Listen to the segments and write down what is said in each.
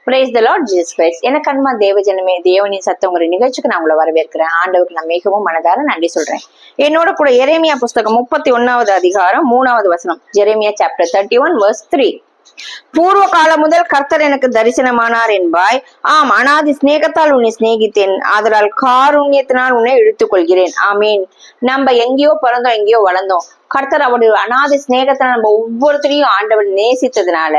Praise the Lord Jesus Christ. எனக்கு அன்பான தேவஜனமே, தேவனின் சத்தம் ஒரு நிகழ்ச்சிக்கு நான் உங்களை வரவேற்கிறேன். ஆண்டவருக்கு நான் மிகவும் மனதார நன்றி சொல்றேன். என்னோட கூட எரேமியா புஸ்தகம் 31வது அதிகாரம் 3வது வசனம். எரேமியா சாப்டர் 31 verse 3. பூர்வ காலம் முதல் கர்த்தர் எனக்கு தரிசனமானார் என்பாய். ஆம், அனாதி சிநேகத்தால் உன்னை சிநேகித்தேன், ஆதலால் காருண்யத்தினால் உன்னை இழுத்துக் கொள்கிறேன். ஆமீன். நம்ம எங்கேயோ பிறந்தோம், எங்கேயோ வளர்ந்தோம். கர்த்தர் அவருடைய அனாதி சிநேகத்தை நம்ம ஒவ்வொருத்தரையும் ஆண்டவர் நேசித்ததுனால,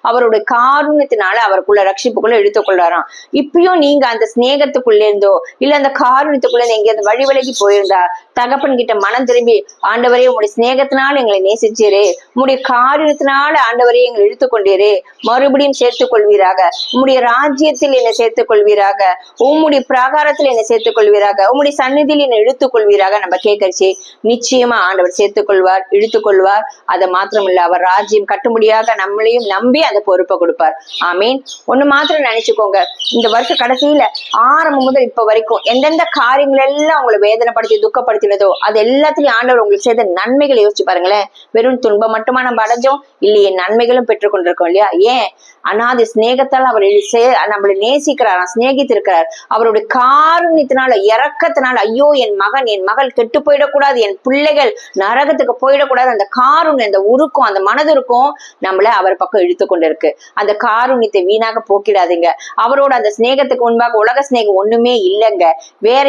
அவருடைய காருண்யத்தினால அவருக்குள்ள ரட்சிப்புக்குள்ள இழுத்துக்கொள்ளாராம். இப்பயும் நீங்க அந்த சிநேகத்துக்குள்ள இருந்தோ இல்ல அந்த காருண்யத்துக்குள்ள எங்கேயாவது வழி விலகி போயிருந்தா, தகப்பன் கிட்ட மனம் திரும்பி, ஆண்டவரே உங்களுடைய சிநேகத்தினால எங்களை நேசிச்சீரே, உங்களுடைய காருண்யத்தினால ஆண்டவரே எங்களை இழுத்துக்கொண்டீரே, மறுபடியும் சேர்த்துக் கொள்வீராக, உம்முடைய ராஜ்யத்தில் என்னை சேர்த்துக் கொள்வீராக, உம்முடைய பிரகாரத்தில் என்னை சேர்த்துக் கொள்வீராக, உம்முடைய சந்நிதியில் என்னை இழுத்துக் கொள்வீராக நம்ம கேட்கறச்சு. நிச்சயமா ஆண்டவர் சேர்த்துக் இழுத்துக் கொள்வார். அதை மாத்திரம் இல்ல, அவர் ராஜ்யம் கட்டும்படியாக நம்மளையும் நம்பி அந்த பொறுப்பை கொடுப்பார். ஆமீன். ஒண்ணு மாத்திரம் நினைச்சுக்கோங்க, இந்த வருஷ கடைசியில ஆரம்பம் முதல் இப்ப வரைக்கும் எந்தெந்த காரியங்கள் எல்லாம் உங்களை வேதனைப்படுத்தி துக்கப்படுத்தினதோ அது எல்லாத்திலையும் ஆண்டவர் உங்களுக்கு செய்த நன்மைகளை யோசிச்சு பாருங்களேன். வெறும் துன்பம் மட்டுமா நம்ம அடைஞ்சோம்? இல்லையே, நன்மைகளும் பெற்றுக்கொண்டிருக்கோம் இல்லையா? ஏன்? அனாதி சிநேகத்தால் அவர் நம்மளை நேசிக்கிறார், சிநேகித்திருக்கிறார். அவருடைய காருண்யத்தினால, இரக்கத்தினால, ஐயோ என் மகன் என் மகள் கெட்டு போயிடக்கூடாது, என் பிள்ளைகள் நரகத்துக்கு போயிடக்கூடாது, அந்த காருண்யம், அந்த உருக்கம், அந்த மனதிற்கும் நம்மள அவர் பக்கம் இழுத்து கொண்டு இருக்கு. அந்த காருண்யத்தை வீணாக போக்கிடாதீங்க. அவரோட அந்த சிநேகத்துக்கு முன்பாக உலக சிநேகம் ஒண்ணுமே இல்லைங்க. வேற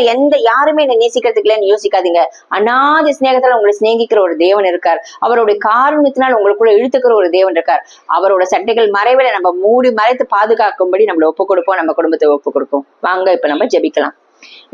யாருமே என்னை நேசிக்கிறதுக்கு இல்லைன்னு யோசிக்காதீங்க. அனாதி சிநேகத்தால் உங்களை சிநேகிக்கிற ஒரு தேவன் இருக்கார். அவருடைய காருண்யத்தினால் உங்களுக்குள்ள இழுத்துக்கிற ஒரு தேவன் இருக்கார். அவரோட சட்டைகள் மறைவில நம்ம மூடி மறைத்து பாதுகாக்கும்படி நம்மளை ஒப்புக் கொடுப்போம், நம்ம குடும்பத்தை ஒப்புக் கொடுப்போம். வாங்க இப்ப நம்ம ஜெபிக்கலாம்.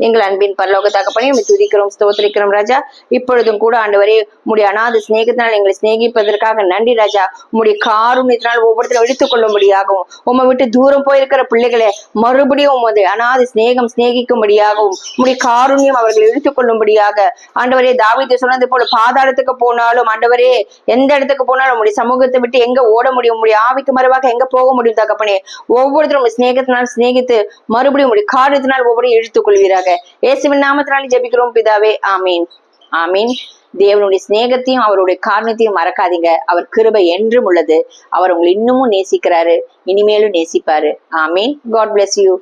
எங்கள் அன்பின் பரலோக தகப்பனே, உம்மை துதிக்கிறோம், ஸ்தோத்திரிக்கிறோம் ராஜா. இப்பொழுதும் கூட ஆண்டவரே, உம்முடைய அனாதை சிநேகத்தினால் எங்களை சிநேகிப்பதற்காக நன்றி ராஜா. உம்முடைய காருண்யத்தினால் ஒவ்வொருத்தரும் இழுத்துக் கொள்ளும்படியாகவும், உம்மை விட்டு தூரம் போயிருக்கிற பிள்ளைகளை மறுபடியும் உமது அனாதை சிநேகம் சிநேகிக்கும்படியாகவும், உம்முடைய காருண்யம் அவர்களை இழுத்துக் கொள்ளும்படியாக ஆண்டவரே, தாவீது சொன்னது போல பாதாளத்துக்கு போனாலும் ஆண்டவரே, எந்த இடத்துக்கு போனாலும் உம்முடைய சமூகத்தை விட்டு எங்க ஓட முடியும், உம்முடைய ஆவிக்கு மறைவாக எங்க போக முடியும் தகப்பனே. ஒவ்வொருத்தரும் சிநேகத்தினால் சிநேகித்து மறுபடியும் உம்முடைய காரியத்தினால் ஒவ்வொரு இழுத்துக் கொள்வீராக. இயேசுவின் நாமத்தினாலே ஜெபிக்கிறோம் பிதாவே, ஆமீன். ஆமீன். தேவனுடைய சிநேகத்தையும் அவருடைய காரணத்தையும் மறக்காதீங்க. அவர் கிருபை என்றும் உள்ளது. அவர் உங்களை இன்னமும் நேசிக்கிறாரு, இனிமேலும் நேசிப்பாரு. ஆமீன். God bless you.